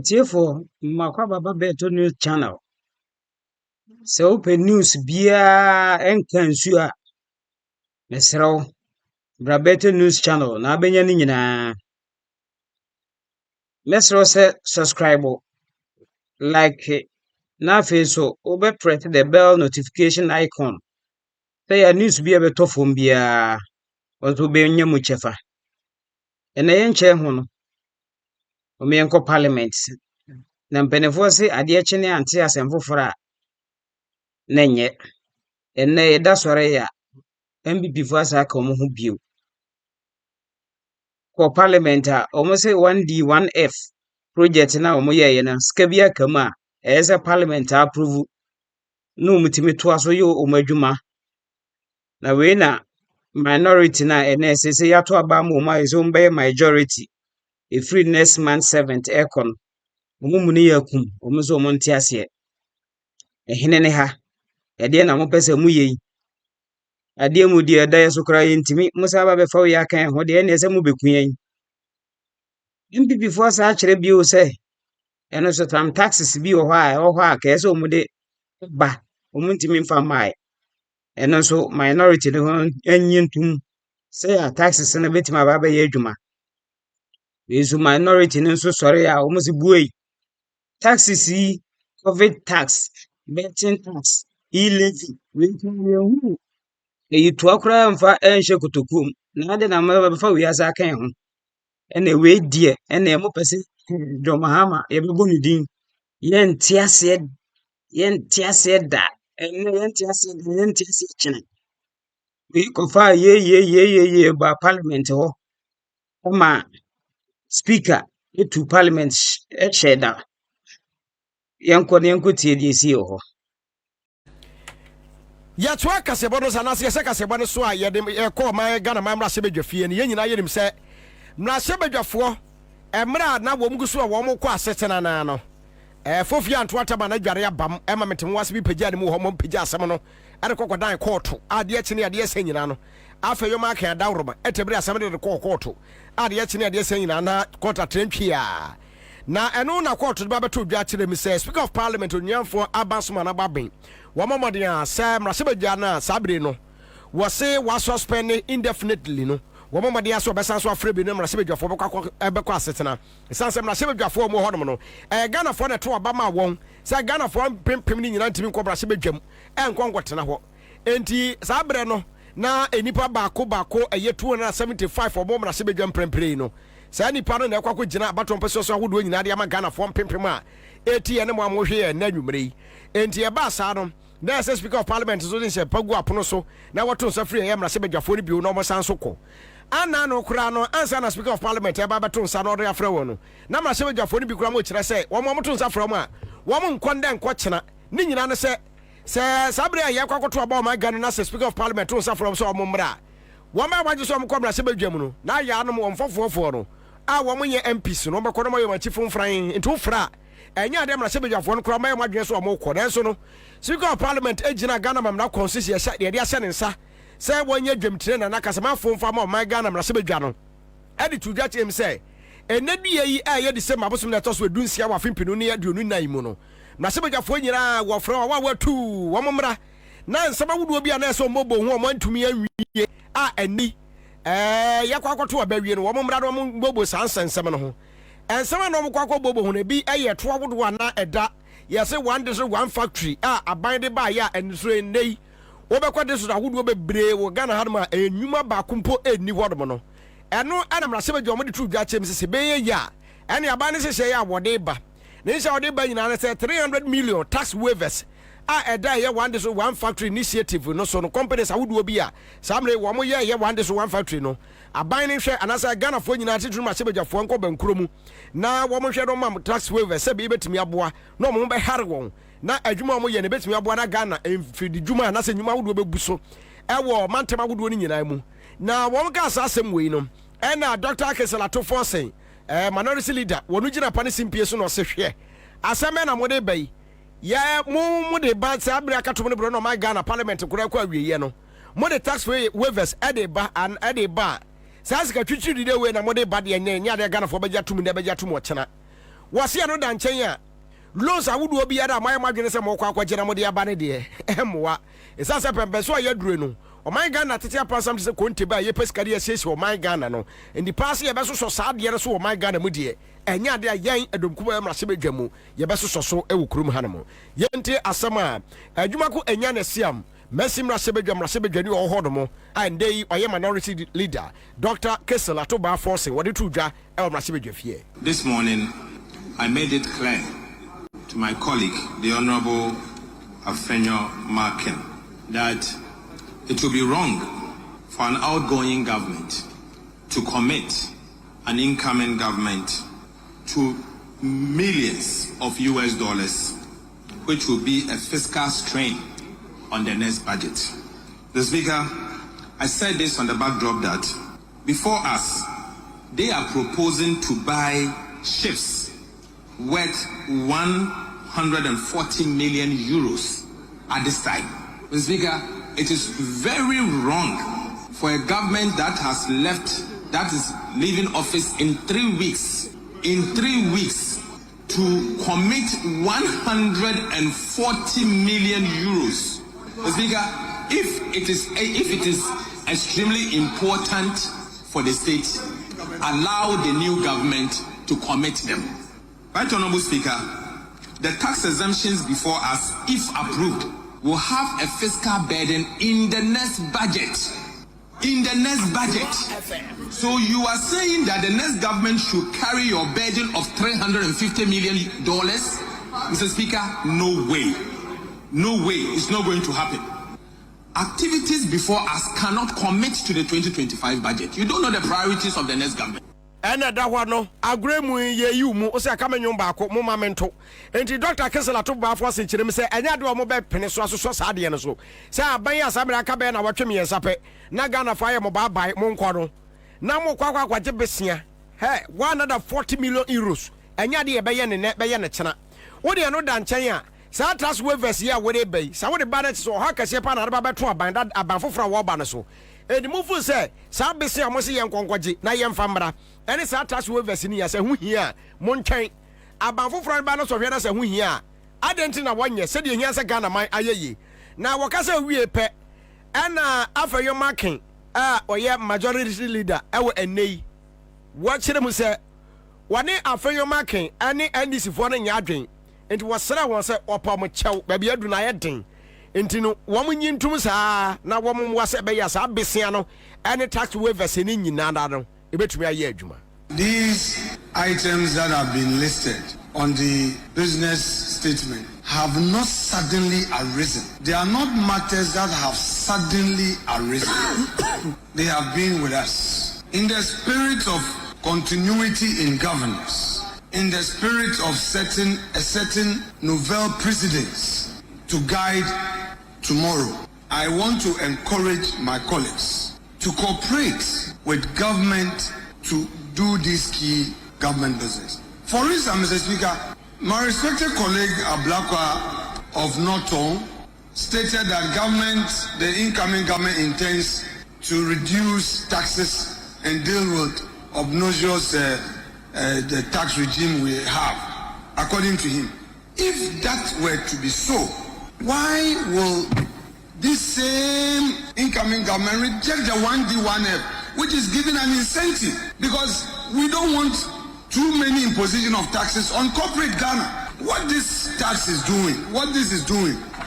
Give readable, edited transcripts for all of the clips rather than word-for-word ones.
Tiefo makwa baba beto news channel. Se open news bia enka nsu a mesrew bra beto news channel na abenya ni nyina. Mesrew se subscribe, like na so obe press the bell notification icon. Say ya news bia beto fom bia ozo benya mu chefa. Ena yenche ho no. O me enko parliament. Na mpenefo se ade chene ante asemfofora na nye. Ena eda sore ya MPP fo asa ka omo ho bio. For parliament almost say 1D 1F project na omo ye na ska bia kama as a parliament approve no mutimi to aso yo omo adwuma na we na minority na NSS ya to aba mo ma is omo be majority a free next month 7th econ omo muni yakum omo so omo ntiase ehene ne ha ede na mo pese mu ye ade mu die da yeso kra yentimi musa ba be fa ya kan ho de NSS mu bekuyen MPP for sa kire bio se eno so tam taxes bi wo ha ka ese omude ba omuntimi mfa mai eno so minority ne ho anyintum se ya taxes na betima ba ye adwuma wezu minority ne so sore ya omusi buei taxes yi covid tax betting tax e-levy we kan ye hu e to akura mfa enhye kotokum na ade na ma fa wi asa kan ho ene we die ene mo pese John Mahama ye bebo ni din yenti ase da ene yenti ase chene we ko fa ye ba parliament ho ma speaker to parliament sheda yanko tie die si ho ya to akasebo no sanase se kasebo no so a ye de ko ma Ghana ma mra se bedwafie ne nyina ye nim se mra se bedwafo emra na wo mguso a wo mo ko asetena na no fofia anto ataba na dware abam ema metem wase bi pagya ne mu ho mo pagya asem no ade kokodan court ade chine ade se nyina no afa yo ma kan dawroma etebere asem de court ade chine ade se nyina na court atentwia na eno na court ba beto dwa kire mi say speaker of parliament onyanfo abasoma na baben wo momoden say mra se bagya na sabre no wo say wa suspend indefinitely no wo momoden aso besan so afre bi no mra se badwafo bekọ asetena sanse mra se badwafo mo hodom no Ghana fo na to obama won say Ghana fo pempem ni nyina ntimi nkọ mra se badwam enkonkotena ho enti sabre no na enipa baako eye 275 obo mra se badwam prempre no sa nipa no na ekwa gina baton peso so ahodo nyina de ama Ghana fo pempem a eti ne mo amohwe na nwumre enti e ba sa no na say speaker of parliament so din se pagu apono so na wato so free e mra se badwafo ni bi no mo sanso ko ana no kura no ansa na speaker of parliament e ba beto nsa no do afre wo no na mra se badwafo ni bi kura mo kire se wo mo to nsa fra mo a wo mo nkonde nkokyena ni nyina no se sabre ya kwakoto aba ma Ghana na say speaker of parliament to nsa fra so wo mo mra wo ma waje so mo ko mra se badwam no na ya no mo mfofofo no a wo mo ye MPs no be ko no mo ye ma chifu mfran ntu fra enya ade mra se badwafo no kura ma ye madwen so mo ko den so no speaker of parliament ejina Ghana mamna constitution ya sha de ase ne nsa say wonye dwemtire na nakasema fomfa ma my Ghana mra se bedwa no edi tudwa chem say enadie yi a ye de se mabosom na toso edunsia wa fimpinu ne aduonu nan mu no mra se bedwa fo nyira wo fra wa watu wo momra na nsaba wudu obi na so mobo hu o mantumi anwie a ani yakwakoto abawie no wo momra no mobo sansensem no ho ensema no mkwakọ bobo hu na bi eye to awodo na eda ye say one district one factory aban de ba ya ensure nei wobekwa de so ahodo bebre wo Ghana hadoma enwuma ba kumpo eni hodom no eno ana mra sebe jomo de tru dwa chem se beye ya ene aba ne se ya wode ba ne se wode ba nyina ne se 300 million tax waivers eda ye one district one factory initiative no so no companies ahodo bi a samre wo mo ye one district one factory no aban ne hwe anasa Ghana fo nyina titru ma sebe jafo nko bankuro mu na wo mo hwe do ma tax waivers se be betimi aboa no mo be hare won na adwuma mo ye ne betimi aboa na Ghana emfidi dwuma na se nwuma ahodo bebuso ewo mantem ahodo ni nyina mu na wo ka asasem we no na Dr. Kesi Atto Forson minority leader wonu gina pa ne simpie so no se hwe aseme na mo de bai ya mo de ba se abira katom ne bro no my Ghana parliament kura kwa wiye no mo de tax waivers edeba and edeba sasika twitwiri de we na mo de ba de nya de Ghana fo beja tum ne beja tum o chena wase ano da nkyɛn a loans awodo bi ada my madwene sɛ mo kwa kwagye mo de aba ne de emwa ɛsa sɛ pɛmpɛ so ayɛ dure no ɔman Ghana tete apasam sɛ konte ba yɛ pesikari asiesie ɔman Ghana no ndi pass yɛ bɛso so saa de so ɔman Ghana mu de ɛnya de ayɛn adomkuba mmrase bedwa mu yɛ bɛso so ɛwɔ kurom hanamo yɛnte asɛm a adwuma ko ɛnya na siam Messi mmrase bedwa ni ɔhɔ no mo and they ɔyɛ minority leader Dr. Kesi Atto Forson wɔde to dwa ɛwɔ mmrase bedwa fie. This morning I made it clear to my colleague, the Honorable Markin, that it would be wrong for an outgoing government to commit an incoming government to millions of US dollars, which will be a fiscal strain on the next budget. The Speaker, I said this on the backdrop that before us, they are proposing to buy ships worth 140 million euros at this time. Mr. Speaker, it is very wrong for a government that is leaving office in 3 weeks, to commit 140 million euros. Mr. Speaker, if it is extremely important for the state, allow the new government to commit them. Right, Honorable Speaker, the tax exemptions before us, if approved, will have a fiscal burden in the next budget. So you are saying that the next government should carry your burden of $350 million? Mr. Speaker, no way. No way. It's not going to happen. Activities before us cannot commit to the 2025 budget. You don't know the priorities of the next government. Ena da hɔ no agremu ye yumu o se aka menwom baako mo mamento enti Dr. Kesi Atto Forson kyerem se enya de o mo be pene so asoso saade no so se aban ya sabere aka be na wɔtwe me yesape na Ghana fa ye mo baabai mo nkɔ no na mo kwakwa kwaje besia 140 million euros enya de ye be ye ne kyena wo de no da nkyɛn a sa trust waivers ya wo de bai sa wo de ba na so ha kase pa na ba beto aban foforo wo ba no so edi mu fu se sa bese a mo se ye nkonkɔgye na ye mfa mmra ene sa trust waivers ni ya se hu hia mo ntwɛn aban foforo ba no so hwɛ na se hu hia adenti na wonye se de hia se Ghana man ayeye na wɔkasa wie pɛ ɛna afɛyo Markin a ɔyɛ majority leader ɛwɔ enei wɔkyerɛ mu se wɔne afɛyo Markin ɛne NDC fo no nya adwen enti wɔsra wɔn se ɔpa mo kyɛw ba bia du na yɛ den enti no wɔn nyintum saa na wɔn mo wase bɛyɛ saa besia no ɛne tax waivers ni nyina no ebetumi ayɛ adwuma. These items that have been listed on the business statement have not suddenly arisen. They are not matters that have suddenly arisen. They have been with us in the spirit of continuity in governance, in the spirit of setting a certain novel precedence to guide tomorrow. I want to encourage my colleagues to cooperate with government to do this key government business. For instance, Mr. Speaker, my respected colleague Ablakwa of Norton stated that the incoming government intends to reduce taxes and deal with obnoxious the tax regime we have, according to him. If that were to be so, why will this same incoming government reject the 1D1F, which is giving an incentive? Because we don't want too many imposition of taxes on corporate Ghana. What this tax is doing,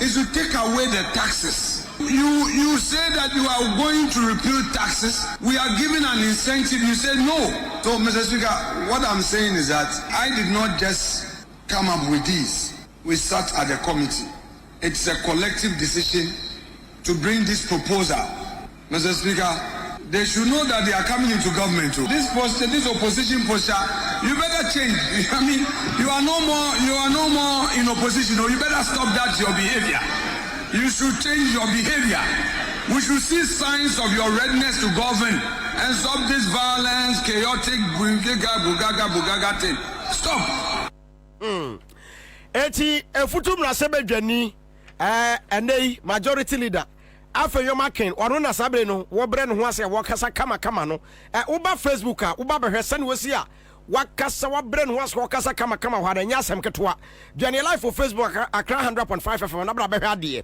is to take away the taxes. You say that you are going to repeal taxes. We are giving an incentive. You say no. So, Mr. Speaker, what I'm saying is that I did not just come up with this. We sat at the committee. It's a collective decision to bring this proposal. Mr. Speaker, they should know that they are coming into government too. This opposition posture, you better change. I mean, you are no more in opposition, or you better stop that your behavior. You should change your behavior. We should see signs of your readiness to govern and stop this violence, chaotic, bugaga thing. Stop. Eti efutum na sebedwani enei majority leader afeyo Markin ono na sabre no wo bre no ho ase wo kasa kama no uba Facebook a uba behwese ne wosi a wakasa wabrɛ no waso wakasa kama hɔ ada nya asɛm ketewa dwane live for Facebook Akra 100.5 FM na bra bɛhwɛ adeɛ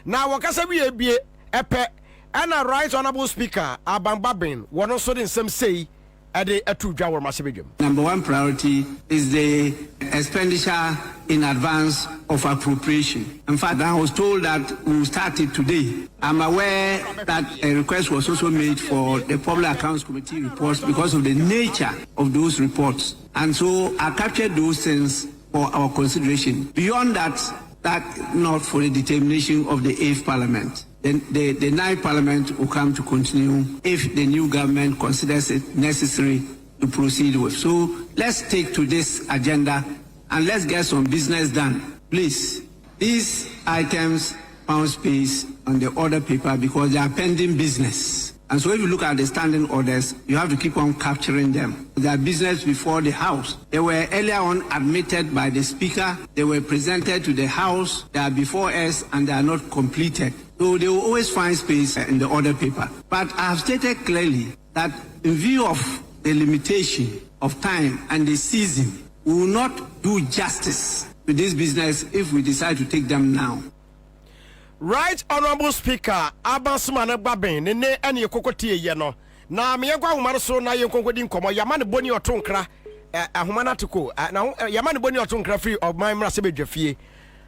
na wakasa wie bie ɛpɛ ɛna right honorable speaker Abambabin wɔno so de nsɛm sei ɛde atu dwa wɔ masebedwam. Number one priority is the expenditure in advance of appropriation. In fact, I was told that we will start it today. I'm aware that a request was also made for the Public Accounts Committee reports because of the nature of those reports. And so I captured those things for our consideration. Beyond that not for the determination of the 8th Parliament. Then the 9th Parliament will come to continue if the new government considers it necessary to proceed with. So let's take to this agenda and let's get some business done. Please, these items found space on the order paper because they are pending business. And so if you look at the standing orders, you have to keep on capturing them. They are business before the House. They were earlier on admitted by the Speaker. They were presented to the House. They are before us and they are not completed. So they will always find space in the order paper. But I have stated clearly that in view of the limitation of time and the season, we will not do justice to this business if we decide to take them now. Right honorable speaker Abansumane Babin ne ene kokotie ye no na me yegwa ahoma so na ye konkodi nkomo yamane boni otonkra ahoma na tiko na yamane boni otonkra free of my mra sebedwafie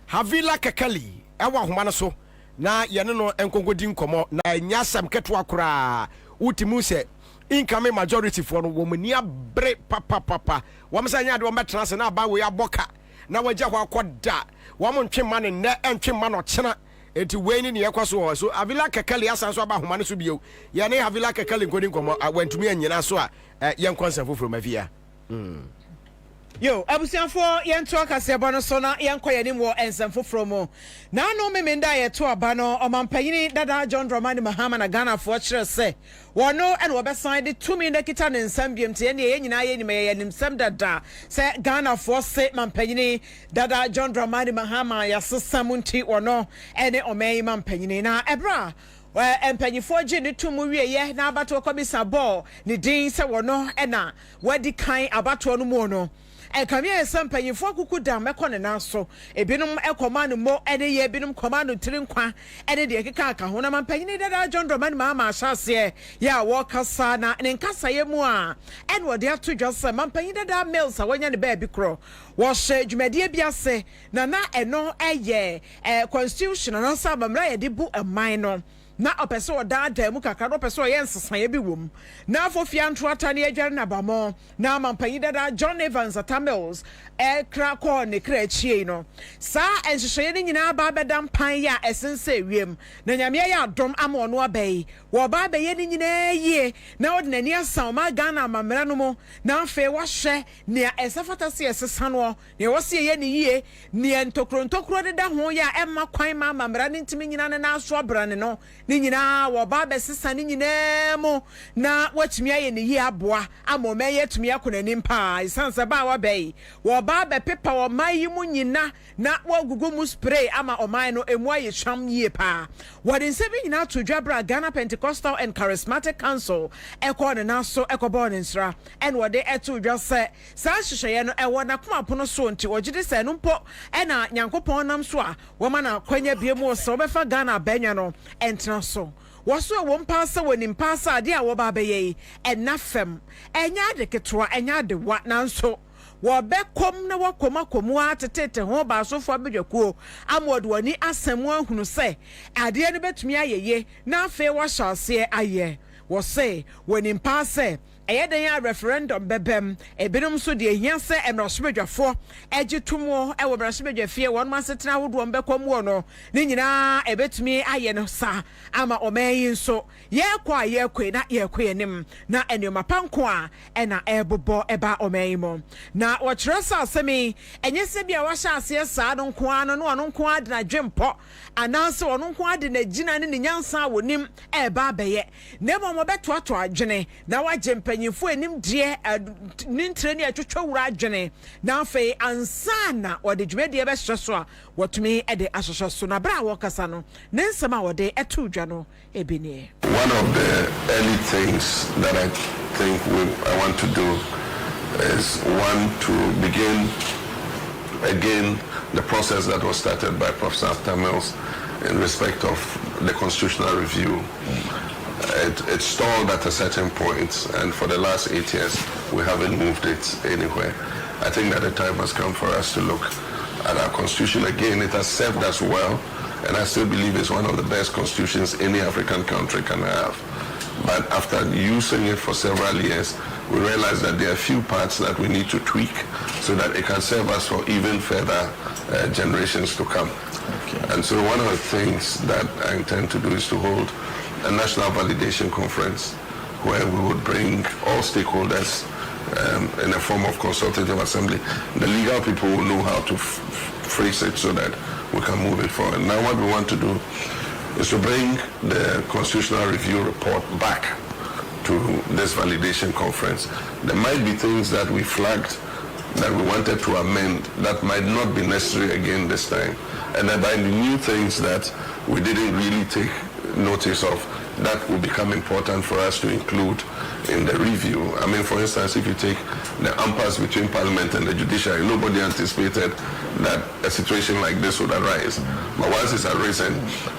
Havila Kekali ewa ahoma so na ye no enkonkodi nkomo na nyasam keto akora utimu se incoming majority for no womani abre papa wamsa nya de wo metra se na ba we aboka na wagya ho akoda wamo ntwema ne ne entwema no kyena eti weni ne yakwaso so Havila Kekali asan so aba homa ne so bio ye ne Havila Kekali nkodi nkomo awantumi anyina so a ye nkonsa foforo mafia Yo, abusianfo yento akase aba no so na yenkoye ni mo ensem foforo mo. Na no memenda ye to aba no omampanyini dada John Dramani Mahama na Ghana fo kire se. Wono ene wo be sign de 2 million kita ne nsam biem te ne ye nyina ye nyima ye nimsam dada. Se Ghana fo se mampanyini dada John Dramani Mahama ya sesam nti wono ene omeyi mampanyini na ebra empanyifo gye ne tumu wieye na abato komisa ball ne din se wono ena wadi kan abato no mu no Kamia Sampanyifo kuku dam ekone naso ebinom ekomano mo ene ye ebinom komano trinkwa ene de keka ka ho na mampanyini dada John Dramani Mahama asase ya wo kasa na ne nkasa ye mu a ene wo de ato dwase mampanyini dada mails a wonya ne ba bi kro wo hye dwumade biase na eno eye constitution na sa bamra ye de bu eman no na opeso oda mu kakra opeso ye nsesan bi wom na afofia ntoata ne adware na bamo na mampanyi dada John Evans Atamils kra ko ne kra chie no sa enhyehyeye ne nyina ba bedam pan ya esense wiem na nyame ya adom ama ono abai wo ba abaye ne nyina yie na odinani asan ma Ghana mamra no mo na afa wo hye ne esafata se esesa no ne wo se ye ne yie ne ntokro de da ho ya emma kwan ma mamra ne ntimi nyina ne na aso brane no ni nyina wo ba besesa ni nyina mo na watumi aye ne yi aboa amome ye tumi akonani mpa isansa ba wa bai wo ba be pepa wo mai mu nyina na wo gugu mu spray ama omai no emu aye cham yie pa wo de nsebi nyina to dwabra Ghana Pentecostal and Charismatic Council ekọ ne na so ekọbọ ne nsra en wo de eto dwase sa hyehyeye no ewo na koma pono so nti wo gide se no mpo ena nyankopon nam so a wo ma na kwanya biemu so befa Ghana banya no entra so waso wo mpasa woni mpasa ade a wo ba beye enafem enya de ketwa enya de wa nanso wo bekom na wakoma komu atetete ho ba so fo bedwakuo amode wani asemu ahunu se ade ne betumi ayeye na afa wo hyase aye wo se woni mpasa eyeden ya referendum bebem ebinom so de ehia se emrasebedwafo egitumo ewo emrasebedwafie won masetena hodo mbekom wo no ni nyina ebetumi aye no sa ama omeyin so ye kwa ye kwe na ye kwe nim na enema panko a ena ebobo eba omeyimo na wo kyeresa asemi enye se bia wa hyase sa no nko ano no ono nko ade na dwempo ananse ono nko ade na gina ne nyansa wonim eba beye nemo mo beto ato adwene na wa nyimfo enim die nintre ne atwetwa wura adwene na afei ansana ode dwumade be hyeso a wotumi ede ahyeso so na bra wo kasa no ne nsema wode eto dwa no ebini. One of the early things that I think I want to do is one, to begin again the process that was started by Professor Mills in respect of the constitutional review. It stalled at a certain point, and for the last 8 years, we haven't moved it anywhere. I think that the time has come for us to look at our constitution again. It has served us well, and I still believe it's one of the best constitutions any African country can have. But after using it for several years, we realized that there are a few parts that we need to tweak so that it can serve us for even further generations to come. Okay. And so one of the things that I intend to do is to hold a national validation conference where we would bring all stakeholders in a form of consultative assembly. The legal people will know how to phrase it so that we can move it forward. Now what we want to do is to bring the constitutional review report back to this validation conference. There might be things that we flagged that we wanted to amend that might not be necessary again this time. And there might be new things that we didn't really take notice of that will become important for us to include in the review. I mean, for instance, if you take the impasse between Parliament and the judiciary, nobody anticipated that a situation like this would arise. But once it's arisen,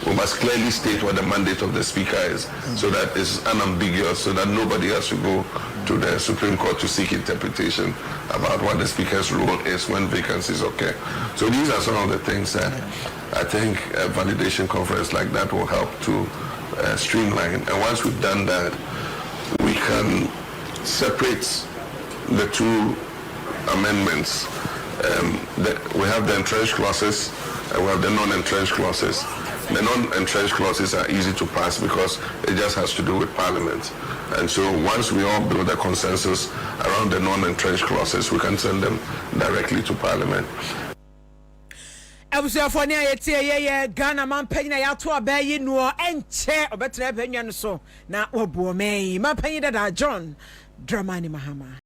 we must clearly state what the mandate of the Speaker is, so that it's unambiguous, so that nobody has to go to the Supreme Court to seek interpretation about what the Speaker's role is when vacancies occur. So these are some of the things that I think a validation conference like that will help to streamline. And once we've done that, we can separate the two amendments. We have the entrenched clauses and we have the non-entrenched clauses. The non-entrenched clauses are easy to pass because it just has to do with Parliament. And so once we all build a consensus around the non-entrenched clauses, we can send them directly to Parliament. Abusuafo ne ayete Ghana man panyina ya to abayi no enche obetre banwa no so na obuo man man panyina da John Dramani Mahama.